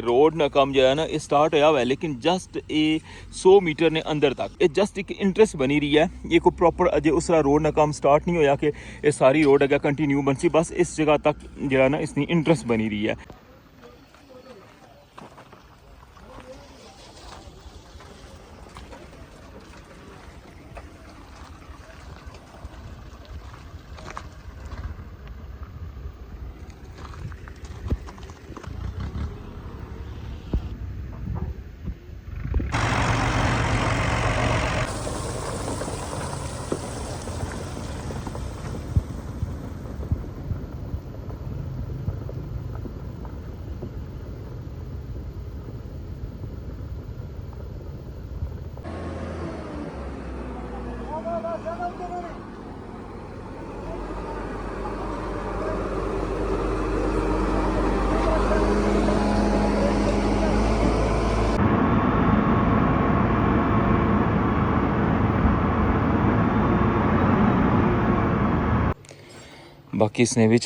Road ना कम जो है ना ये स्टार्ट होया हुआ है, लेकिन जस्ट ये 100 मीटर ने अंदर तक ये जस्ट एक इंटरेस्ट बनी रही है। ये कोई प्रॉपर अजय उस तरह रोड ना कम स्टार्ट नहीं होया कि ये सारी रोड अगर कंटिन्यू बनसी, बस इस जगह तक जो है ना इसकी इंटरेस्ट बनी रही है। बाकी इसने बिच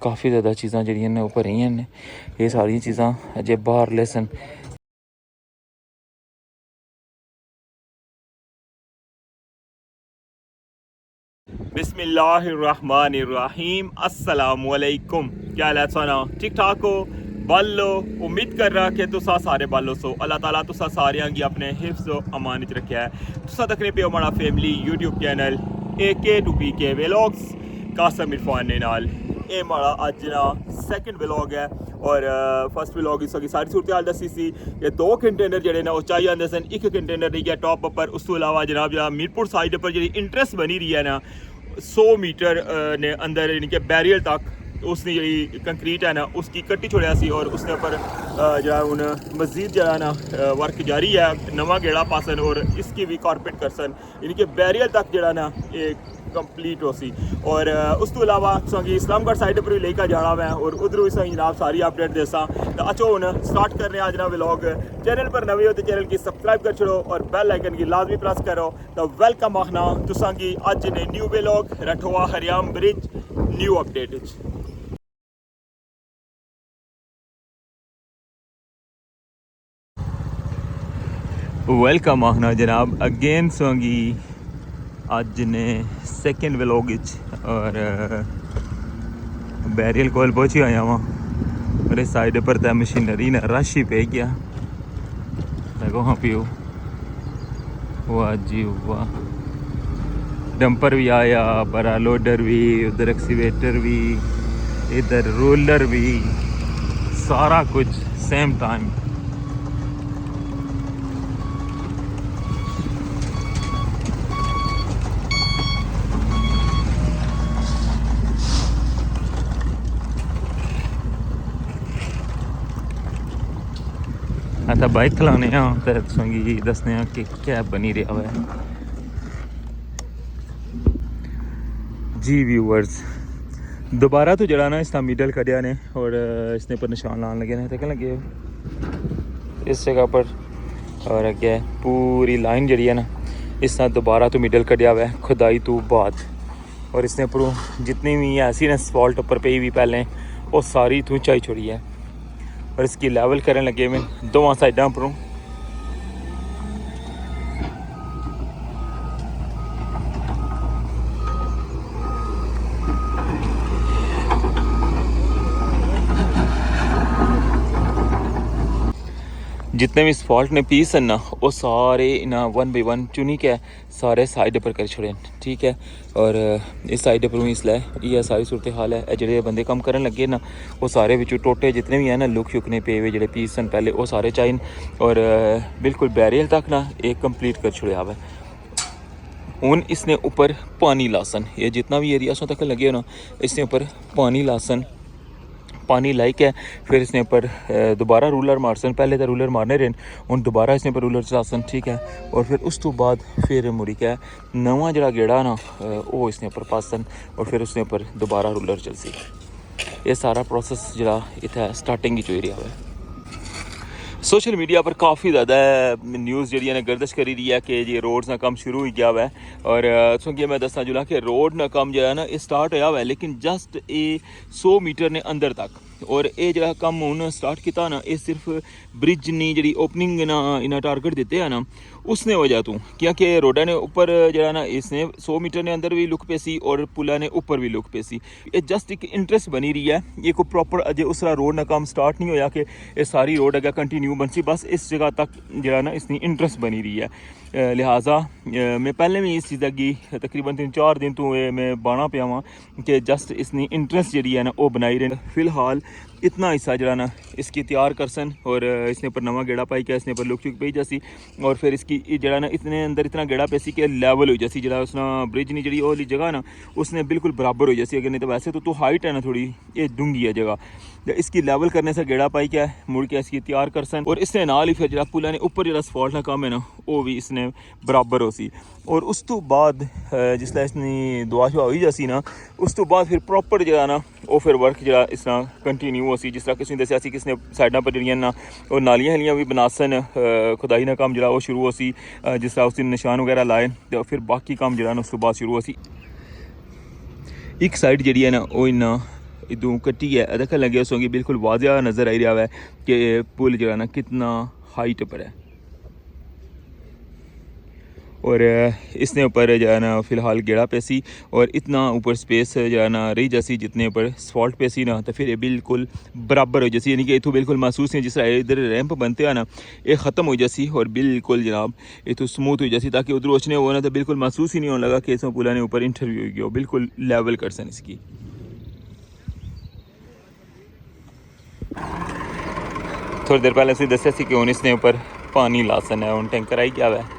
काफ़ी ज़्यादा चीज़ां जड़ियां ने ऊपर रही हैं, ये सारी चीज़ां अजय बाहर लेसन। बिस्मिल्लाहिर्रहमानिर्रहीम, अस्सलामुअलैकुम। क्या हाल है सोना, ठीक ठाक हो? बालो उम्मीद कर रहा कि तुसा सारे बालो सो अल्लाह ताला तुसा सारियां गी अपने हिफ्ज़ अमान च रखा है। तुसा तकने पे हमारा family YouTube channel AK2PK vlogs Qasim Irfan ने नाल ये हमारा अज ना सैकेंड व्लॉग है। और फर्स्ट व्लॉग इसकी सारी सूरत हाल दसी सी कि 2 कंटेनर जोड़े ना चाहिए आते सन, 1 कंटेनर रही है टॉप पर। उस तो इलावा जनाब जरा मीरपुर साइड पर जी इंटरेस्ट बनी रही है ना 100 मीटर ने अंदर यानी कि बैरियर तक उसने जी कंक्रीट है ना उसकी कट्टी छोड़ा सी, और उसके ऊपर जो हूँ मजीद जो है ना वर्क जारी है, नवा गेड़ा पासन और इसकी भी कारपेट करसन यानी कि बैरियर तक जो ना एक कंप्लीट हो सी। और उस तो इलावा संगी इस्लामगढ़ साइड पर भी लेकर जाना मैं और उधरों ही संगी जनाब सारी अपडेट देसा। तो अच्छो हूँ स्टार्ट करने आज ना व्लॉग। चैनल पर नवे हो तो चैनल की सब्सक्राइब कर छोड़ो और बेल आइकन की लाजमी प्रेस करो। तो वेलकम आखना तुसा की अज ने न्यू व्लॉग रठवा हरियाम ब्रिज न्यू अपडेट। वेलकम आखना जनाब अगेन सोंगी अज ने सैकेंड व्लॉग और बैरियल कोल पहुंची आया वहाँ और इस साइड पर तो मशीनरी ने रश ही पे गया। देखो हाँ पियो वाह जी वाह, डंपर भी आया, बड़ा लोडर भी, उधर एक्सीवेटर भी, इधर रोलर भी, सारा कुछ सेम टाइम। तो बाइक चलाने तो संगी दसने कि क्या बनी रहा है जी व्यूवर्स। दोबारा तो जड़ा ना इसका मिडल कटिया ने और इसने पर निशान लाने लगे ने तो लगे इस जगह पर, और अगे पूरी लाइन जड़ी है ना इसने दोबारा तो मिडल कटिया हुआ है खुदाई तो बाद। और इसने उपरों जितनी भी ऐसी ना स्पॉल्ट ऊपर पे भी पहले वो सारी तू चाई छोड़ी है और इसकी लेवल करने लगे में दोवां साइडा परों। जितने भी स्पॉल्ट ने पीस हैं ना वो सारे ना 1 बाय 1 चुनी के सारे साइड पर कर छोड़े, ठीक है। और इस साइड पर भी इसलिए ये सारी सूरत हाल है। जो बंदे कम करन लगे ना वो सारे बिचू टोटे जितने भी हैं ना लुक शुकने पे हुए जो पीस हैं पहले वो सारे चाहिए और बिल्कुल बैरियल तक ना एक कंप्लीट कर छोड़े आवे। हूँ इसने ऊपर पानी लासन, ये जितना भी एरिया सो तक लगे हो ना इसने ऊपर पानी लासन, पानी लाइक है। फिर इसने ऊपर दोबारा रूलर मारसन, पहले तो रूलर मारने रहे हूँ दोबारा इसने ऊपर रूलर चलासन, ठीक है। और फिर उस तो बाद फिर मुड़ी क्या नवा जड़ा गेड़ा ना वो इसने ऊपर पासन और फिर उसने ऊपर दोबारा रूलर चलसी। ये सारा प्रोसेस जरा इतना स्टार्टिंग ही चोई रहा है। सोशल मीडिया पर काफ़ी ज़्यादा न्यूज़ जी ने गर्दिश करी रही है कि ये रोड्स ना कम शुरू हो गया हुआ है। और क्योंकि मैं दसना जुला कि रोड ना कम जो है ना ये स्टार्ट होया हुआ है, लेकिन जस्ट ये 100 मीटर ने अंदर तक और ये जो कम उन्हें स्टार्ट किया ना, ये सिर्फ ब्रिज नहीं जी ओपनिंग ना इन्हें टारगेट दिते हैं ना, उसने वजह तो क्योंकि रोडा ने ऊपर जरा ना इसने 100 मीटर ने अंदर भी लुक पे सी और पुला ने ऊपर भी लुक पे सी। ये जस्ट एक इंटरेस्ट बनी रही है, ये को प्रॉपर अजय उस रोड ना काम स्टार्ट नहीं होया कि ये सारी रोड अगर कंटिन्यू बन सी, बस इस जगह तक जरा ना इसकी इंटरेस्ट बनी रही है। लिहाजा मैं पहले भी इस चीज़ की तकरीबन 3-4 दिन तो मैं बाना पिया वहाँ कि जस्ट इसकी इंटरेस्ट जी है ना वो बनाई रहे। फिलहाल इतना हिस्सा जरा ना इसकी तैयार कर सन और इसने पर नवा गेड़ा पाई क्या, इसने पर लुक चुक पई जैसी और फिर इसकी जरा ना इतने अंदर इतना गेड़ा पैसी कि लेवल हो जैसी जरा उसना ब्रिज नहीं जी वाली जगह ना उसने बिल्कुल बराबर हो जैसी। अगर नहीं तो वैसे तो हाइट है ना थोड़ी ये डूंगी है जगह, इसकी लेवल करने से गेड़ा पाई क्या मुड़ के इसकी तैयार कर सन और इसने नाल ही फिर जरा पुला ने ऊपर जरा सफॉल्ट ना काम है ना वो भी इसने बराबर हो सी। और उस तो बाद जिसला इसने दुआ शुआ हुई जैसी ना उस तो बाद फिर प्रॉपर जरा ना वो फिर वर्क जरा इस तरह कंटिन्यू हो सी। जिस तरह किसी ने दसिया सी किसने साइडा पर जड़ियाँ ना और नालियाँ हलियाँ भी बना सन, खुदाई ना काम जरा वो शुरू हो सी, जिस तरह उस दिन निशान वगैरह लाए तो फिर बाकी काम जरा ना उस तो बाद शुरू हो सी। एक साइड जी है ना वो इन्ना इदू कट्टी है देख लगे उसकी बिल्कुल वाजिया नज़र आई रहा है कि पुल जो है ना कितना हाइट पर है और इसने ऊपर जो है ना फ़िलहाल गेड़ा पैसी और इतना ऊपर स्पेस जो है ना रही जैसी जितने ऊपर सफॉल्ट पैसी ना तो फिर ये बिल्कुल बराबर हो जैसी, यानी कि इतों बिल्कुल महसूस नहीं जिस तरह इधर रैंप बनते हैं ना ये ख़त्म हो जैसी और बिल्कुल जनाब इतों स्मूथ हो जैसी ताकि उधर रोचने हो ना तो बिल्कुल महसूस ही नहीं होने लगा कि इसमें पुला ने ऊपर इंटरव्यू हो गया, बिल्कुल लेवल कर सन इसकी। थोड़ी देर पहले दसिया सी कि हूँ इसने ऊपर पानी ला सन है, हूँ टैंकर आई क्या है।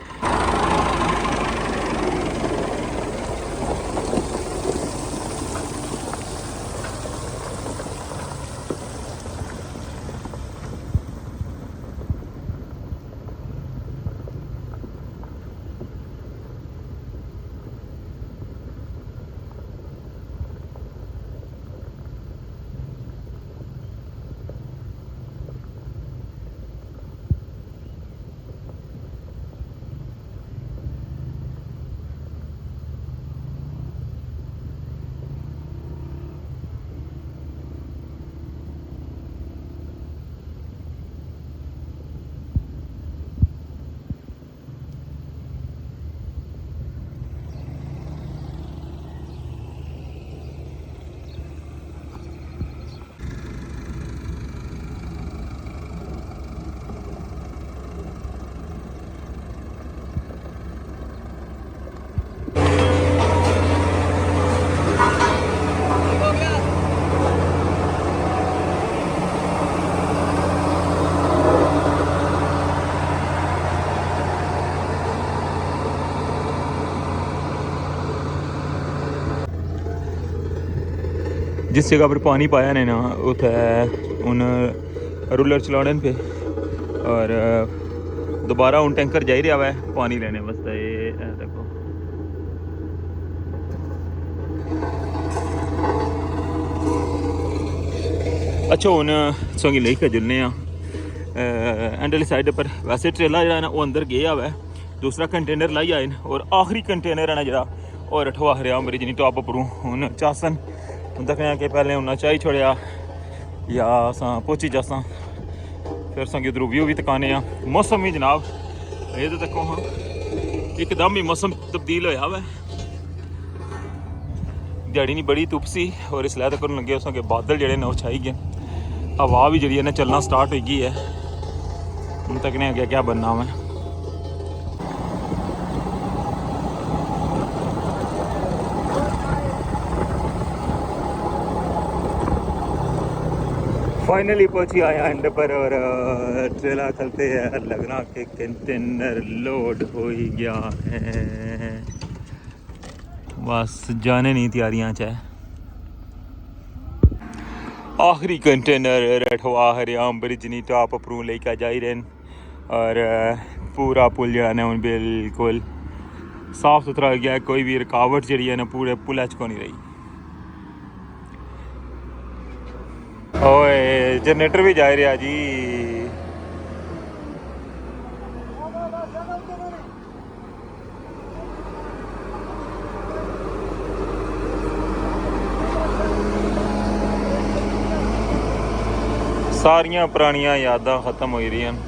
जिस जगह पर पानी पाया ने ना उत उन रूलर चलाने पे और दोबारा उन टैंकर जा रहा है पानी लेने वास्ते। ये देखो अच्छा हूँ संगी लेके जुलने एंड वाली साइड पर वैसे ट्रेला जो है ना वो अंदर गया हुआ है, दूसरा कंटेनर लाई आए और आखिरी कंटेनर है ना जरा और अठवा हरिया मेरी जिनी टॉप उपरू हूँ चासन तक कि पहले उन्हें चाही छोड़िया या असा पहुंची जासा फिर संगे उधर व्यू भी तकाने। मौसम ही जनाब ये तो तको हाँ एकदम ही मौसम तब्दील होया वै, दिहाड़ी नहीं बड़ी धुप सी और इसलिए तक लगे उस बादल जड़े ने छाई गए, हवा भी जी ने चलना स्टार्ट हो गई है। हम तक ने अगे क्या बनना मैं फाइनली पहुंची आया एंड पर और ट्रेला चलते हैं लगना के कंटेनर लोड हो ही गया है, बस जाने नहीं तैयारियां चाहे। आखिरी कंटेनर रठवा हरियाम ब्रिज नी टॉप अपरू लेकर जा रहे हैं और पूरा पुल जो है ना बिल्कुल साफ सुथरा हो गया, कोई भी रुकावट जी है ना पूरे पुल को नहीं रही। ओए जनरेटर भी जा रहा जी, सारियां पुरानियां यादां खत्म हो रही हैं।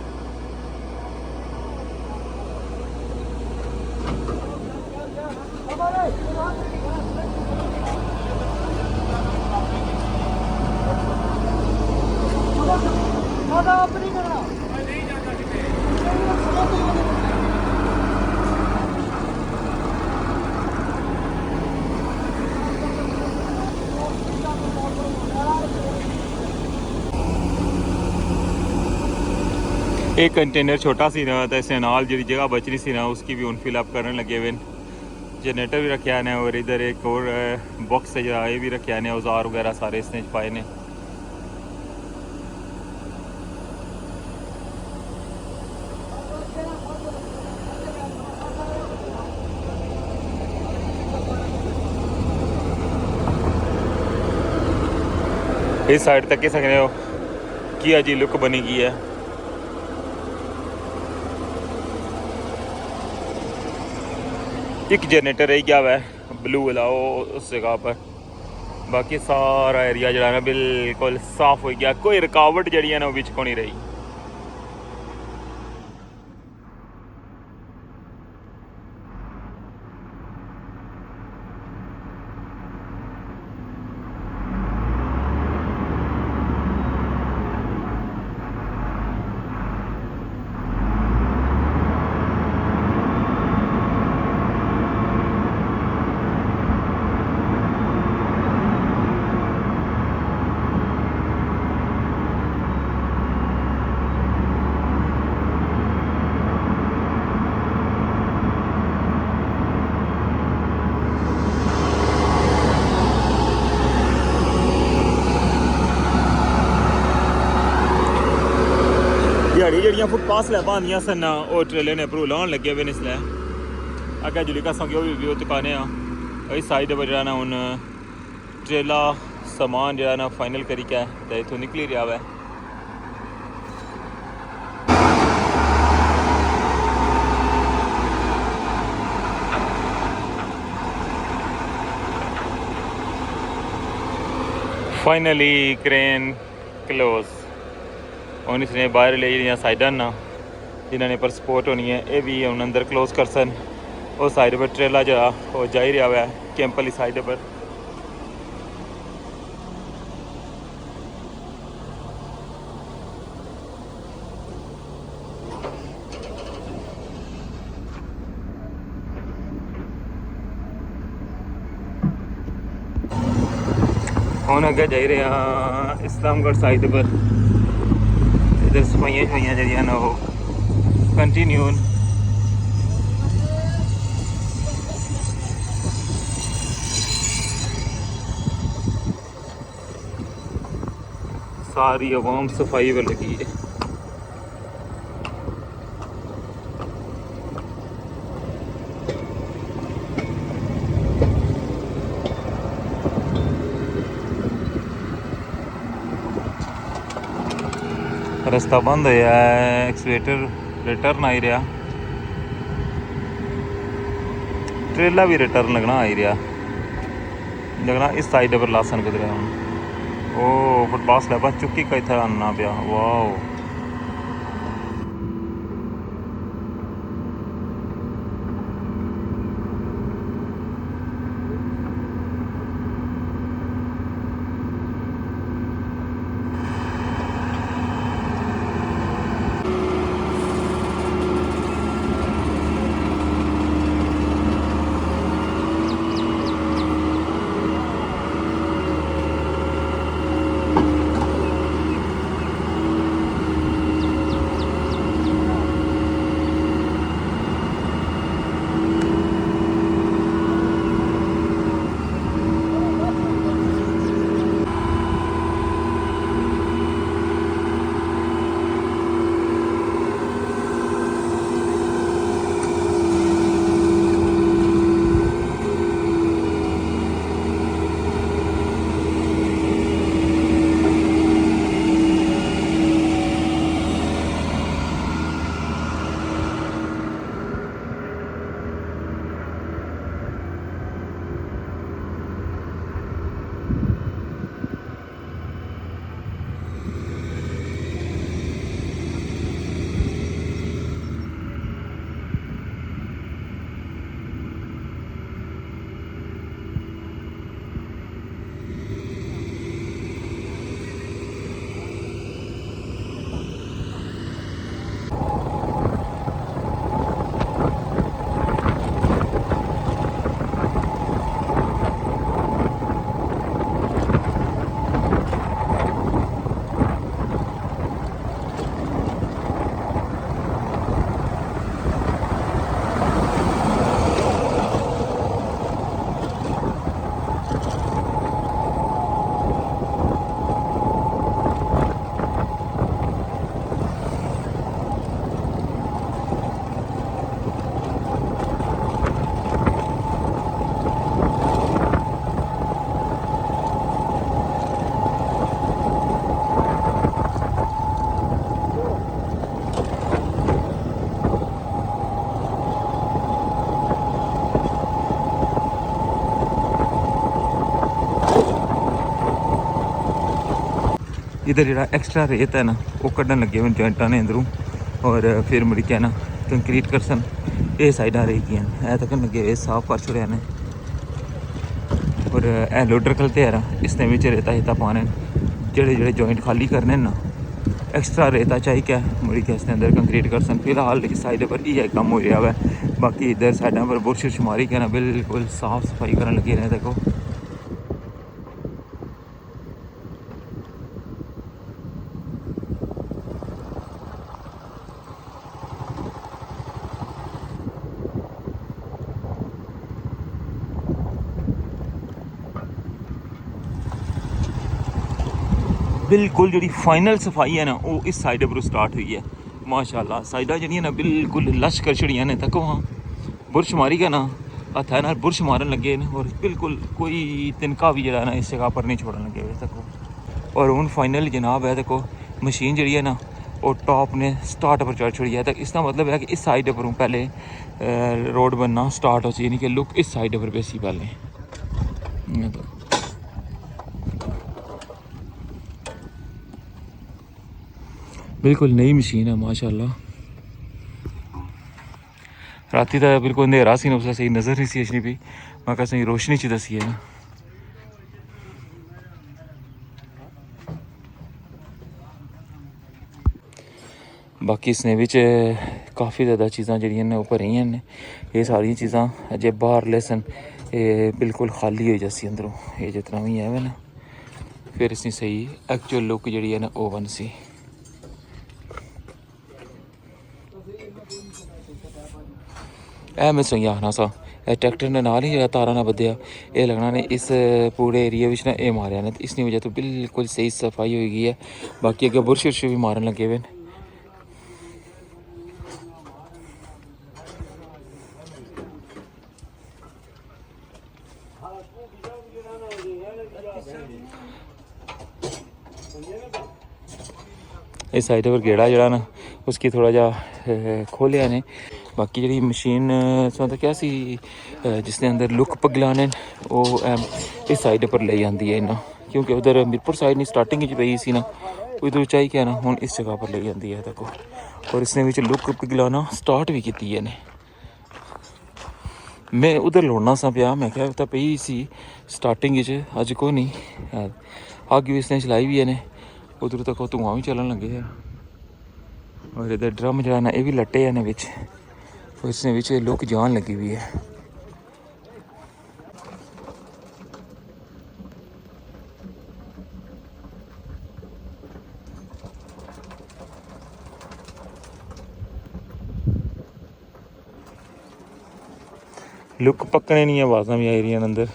एक कंटेनर छोटा सी ना तो इसे नाल जी जगह बच रही सी ना उसकी भी उन फिलअप करने लगे हुए। जनरेटर भी रखे ने और इधर एक और बॉक्स है जरा ये भी रखे ने, औजार वगैरह सारे इसने पाए ने। इस साइड तक सकने हो कि अजी लुक बनी गई है। एक जनरेटर रह गया है ब्लू वाला उस जगह पर, बाकी सारा एरिया जो है ना बिल्कुल साफ हो गया, कोई रुकावट जी है ना वो को नहीं रही। दिहाड़ी जड़ियाँ फुटपाथ स्लैबां आंदियां सन वो ट्रेले ने भरू लाने लगे हुए इसलै अग्गें जुली कसा कि वो चुकाने इस साइड पर जो ना हूँ ट्रेला समान जो ना फाइनल करी क्या तो इतों निकली रहा है। फाइनली क्रेन क्लोज हूँ इसने बाहर ले जी साइडा ना जिन्होंने पर सपोर्ट होनी है ये भी हूँ अंदर क्लोज कर सन। उस साइड पर ट्रेला जरा वो जा ही रहा है कैंप वाली साइड पर। हूँ अगे जा रहे इस्लामगढ़ साइड पर, इधर सफाइयां शफाइयां जी ना वो कंटिन्यू। सारी आवाम सफाई पर लगी है। रास्ता बंद होया है, एक्सवेटर रिटर्न आई रहा, ट्रेला भी रिटर्न लगना आई रहा लगना इस साइड पर लासन कुदरे ओ फुटपाथ स्लैबां चुकी का इतना आना पाया। वाह इधर जो एक्स्ट्रा रेत है ना वो कढ़न लगे हुए जॉइंटा ने अंदरों और फिर मुड़ के ना कंक्रीट करसन ये साइडा रही गई तक लगे हुए साफ कर छुड़े ने और ए लोडर खलते यार इसने भी रेता हिता पाने जेड़े जेड़े जॉइंट खाली करने ना एक्स्ट्रा रेता चाहिए क्या मुड़ी के इसके अंदर कंक्रीट कर सन फिलहाल इस साइड पर ये काम हो रहा है बाकी इधर साइडा पर बुरश शुमारी के ना बिल्कुल साफ सफाई करने लगे रहे देखो बिल्कुल जी फाइनल सफाई है ना वो इस साइड पर स्टार्ट हुई है माशाल्लाह साइडा जी ना बिल्कुल लश कर छड़ियाँ ने तक वहाँ बुरश मारी का ना हथ ना बुरश मारन लगे ने और बिल्कुल कोई तिनका भी जरा ना इस जगह पर नहीं छोड़न लगे हुए तक और हूँ फाइनल जनाब है देखो मशीन जी है ना वो टॉप ने स्टार्ट पर चढ़ छड़ी है तक इसका मतलब है कि इस साइड पर पहले रोड बनना स्टार्ट हो चाहिए यानी कि लुक इस साइड पर बेसी पहले बिल्कुल नई मशीन है माशाल्लाह राती तो बिल्कुल अंधेरा सी ना उसका सही नज़र नहीं सी अचनी पी मैं कहा सही रोशनी च दसी है ना बाकी इसने बिच काफ़ी ज़्यादा चीज़ां जड़ियां ने ऊपर रही ने ये सारी चीज़ां अजे बाहर लेसन ये बिल्कुल खाली हो जासी अंदरों ये जितना भी है ना फिर इसकी सही एक्चुअल लुक जी है ना वो बन सी मैं सही आखना सा ट्रैक्टर ने नाल ही तारा ना बदया ये लगना ने इस पूरे एरिया में ना ये मारिया ने इसकी वजह तो बिल्कुल सही सफाई हो गई है बाकी अगर बुरश उर्श भी मारन लगे हुए इस साइड पर गेड़ा जरा ना उसकी थोड़ा जा खोलिया ने बाकी जी मशीन तो क्या सी जिसने अंदर लुक पगलाने वो इस साइड पर ले जाती है इन्ना क्योंकि उधर मीरपुर साइड नहीं स्टार्टिंग पई सी ना उधर चाहिए क्या ना हुन इस जगह पर ले जाती है देखो और इसने विच लुक पिघलाना स्टार्ट भी की है ने मैं उधर लौड़ना सा पिया मैं क्या तो पई सी स्टार्टिंग अज कोई नहीं अग भी इसने चलाई भी है ने उधर तक धुआं भी चलन लगे है और इधर ड्रम जरा ना ये भी लट्टे ने बिच और इसने बिच लुक जान लगी हुई है लुक पकने नहीं आवाज़ा भी आई रही अंदर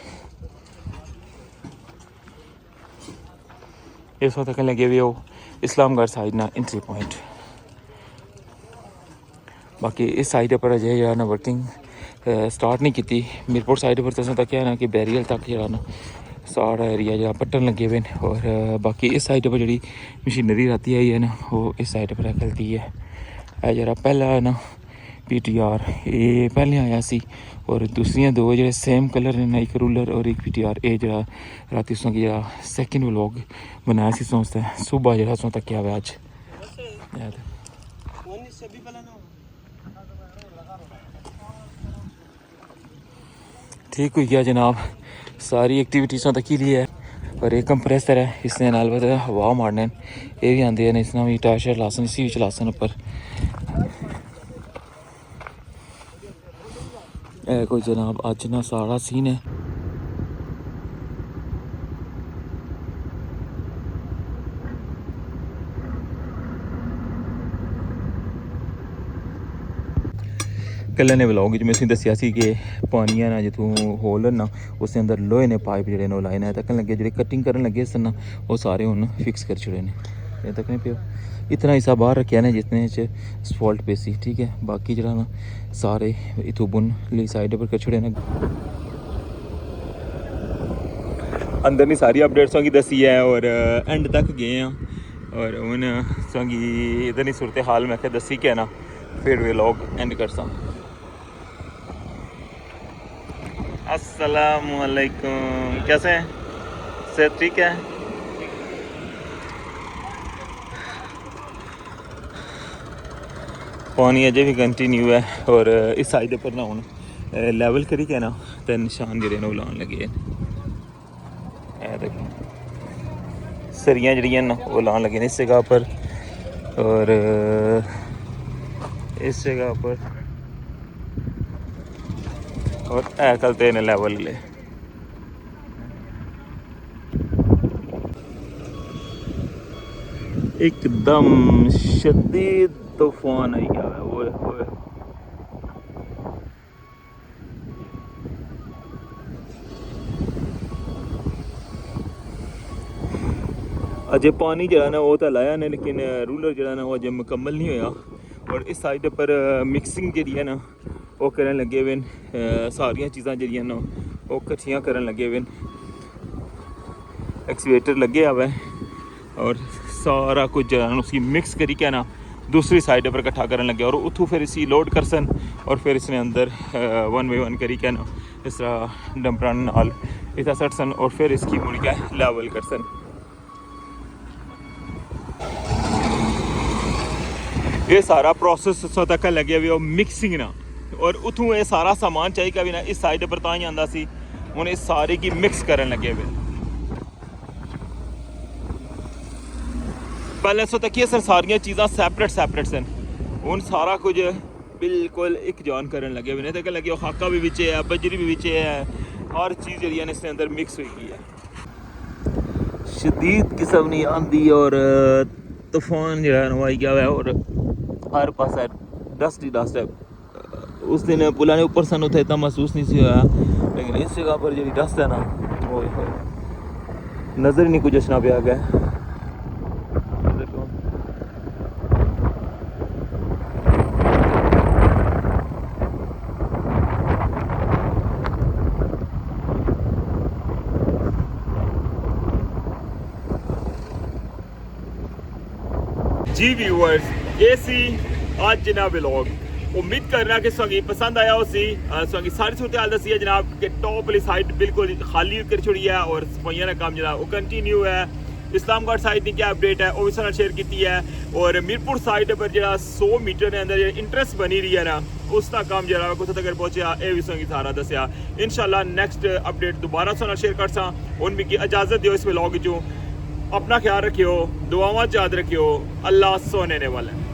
इस वक्त तक लगे हुए हो इस्लामगढ़ साइड ना एंट्री पॉइंट बाकी इस साइड पर अजय जरा ना वर्किंग स्टार्ट नहीं की मीरपुर साइड पर तो तक है ना कि बैरियल तक जरा ना सारा एरिया जरा पट्टन लगे हुए और बाकी इस साइड पर जी मशीनरी राती आई है ना वो इस साइड पर चलती है जरा पहला है ना PTR ये पहले आया सी और दूसरियां दो जो सेम कलर ने एक रूलर और एक PTR ये जरा रात उसों की जरा सेकंड व्लॉग बनाया सी सोचता है सुबह जरा सो तक क्या हुआ आज ठीक हुई गया जनाब सारी एक्टिविटीज़ों तक ही लिया है और एक कंप्रेसर है इसने नाल पता हवा मारने ये भी आते हैं इसना भी टायर शायर लासन इसी भी चलासन उपर कोई जनाब अज ना सारा सीन है कल ने ब्लॉग में मैं दसिया कि पानी है ना जितों होल है ना उसके अंदर लोहे ने पाइप जोड़े ने लाए ने तक लगे जो कटिंग करन लगे सन ना वो सारे हूँ फिक्स कर छुड़े ने ये तक नहीं पियो इतना हिस्सा बाहर रखा ने जितने असफॉल्ट पे सी ठीक है बाकी जरा ना सारे इतों बुन ली साइड पर कर छुड़े ने अंदर नहीं सारी अपडेट्स की दसी है और एंड तक गए हैं और हूँ संगी इधर नहीं सूरत हाल मैं क्या दसी क्या ना फिर वे लोग एंड कर सा अस्सलामुअलैकुम कैसे हैं सेहत ठीक है पानी अजे भी कंटिन्यू है और इस साइड पर ना हूँ लैवल करी के ना तो निशान जड़े वो लाने लगे देखो सरियाँ जड़ियाँ ना वो लाने लगे इस जगह पर और इस जगह पर और कल तेने लैवल ले एकदम शदीद तूफान आई गया है ओए होए अजय पानी जरा ना वो तो लाया ने लेकिन रूलर जरा ना वो अजय मुकम्मल नहीं होया और इस साइड पर मिक्सिंग जी है ना वो करन लगे हुए सारिया चीज़ां जी ना वो कट्ठियां करन लगे हुए एक्सवेटर लगे हुआ है और सारा कुछ जरा उसकी मिक्स करी के ना दूसरी साइड पर इकट्ठा करन लगे और उतू फिर इसी लोड करसन और फिर इसने अंदर 1 बाय 1 करी के ना इस तरह डंपरान नाल इतना सटसन और फिर इसकी मुड़ के लेवल करसन। ये सारा प्रोसेस तक लगे हुए और मिक्सिंग ना और उतों ये सारा सामान चाहिए भी ना इस साइड पर तां ही आंदा सी हुण इस सारे की मिक्स करन लगे हुए पहले सो तक सर सारियां चीज़ां सैपरेट सन हुण सारा कुछ बिल्कुल एक जान करन लगे हुए तक लगे खाका भी बिचे है बजरी भी बिचे है हर चीज़ जी इसके अंदर मिक्स हुई गई है शदीद किस्म नहीं आंदी और तूफान जो है आई गया है और हर पास डस्ट ही डस्ट है। उस दिन पुला ने ऊपर सन उतना इतना महसूस नहीं सी होया लेकिन इस जगह पर जी डस्ट है ना वो नज़र ही नहीं कुछ अचना पिया गया। जी व्यूअर्स ये सी आज जनाब व्लॉग उम्मीद करना कि सगी पसंद आया उसी सगी सारी सूरत हाल दसी है जनाब के टॉप वाली साइड बिल्कुल खाली कर छोड़ी है और सफाइयां का काम जनाब वो कंटिन्यू है। इस्लामगढ़ साइड की क्या अपडेट है वो भी साथ शेयर की है और मीरपुर साइड पर जो 100 मीटर के अंदर इंटरेस्ट बनी रही है ना उसका काम जरा कुछ तक पहुंचा ये भी संगी सारा दसिया। इंशाल्लाह नेक्स्ट अपडेट दोबारा साथ शेयर कर सा उन भी की इजाजत दियो इस व्लॉग चो। अपना ख्याल रखियो दुआवां याद रखियो अल्लाह सोने वाला है।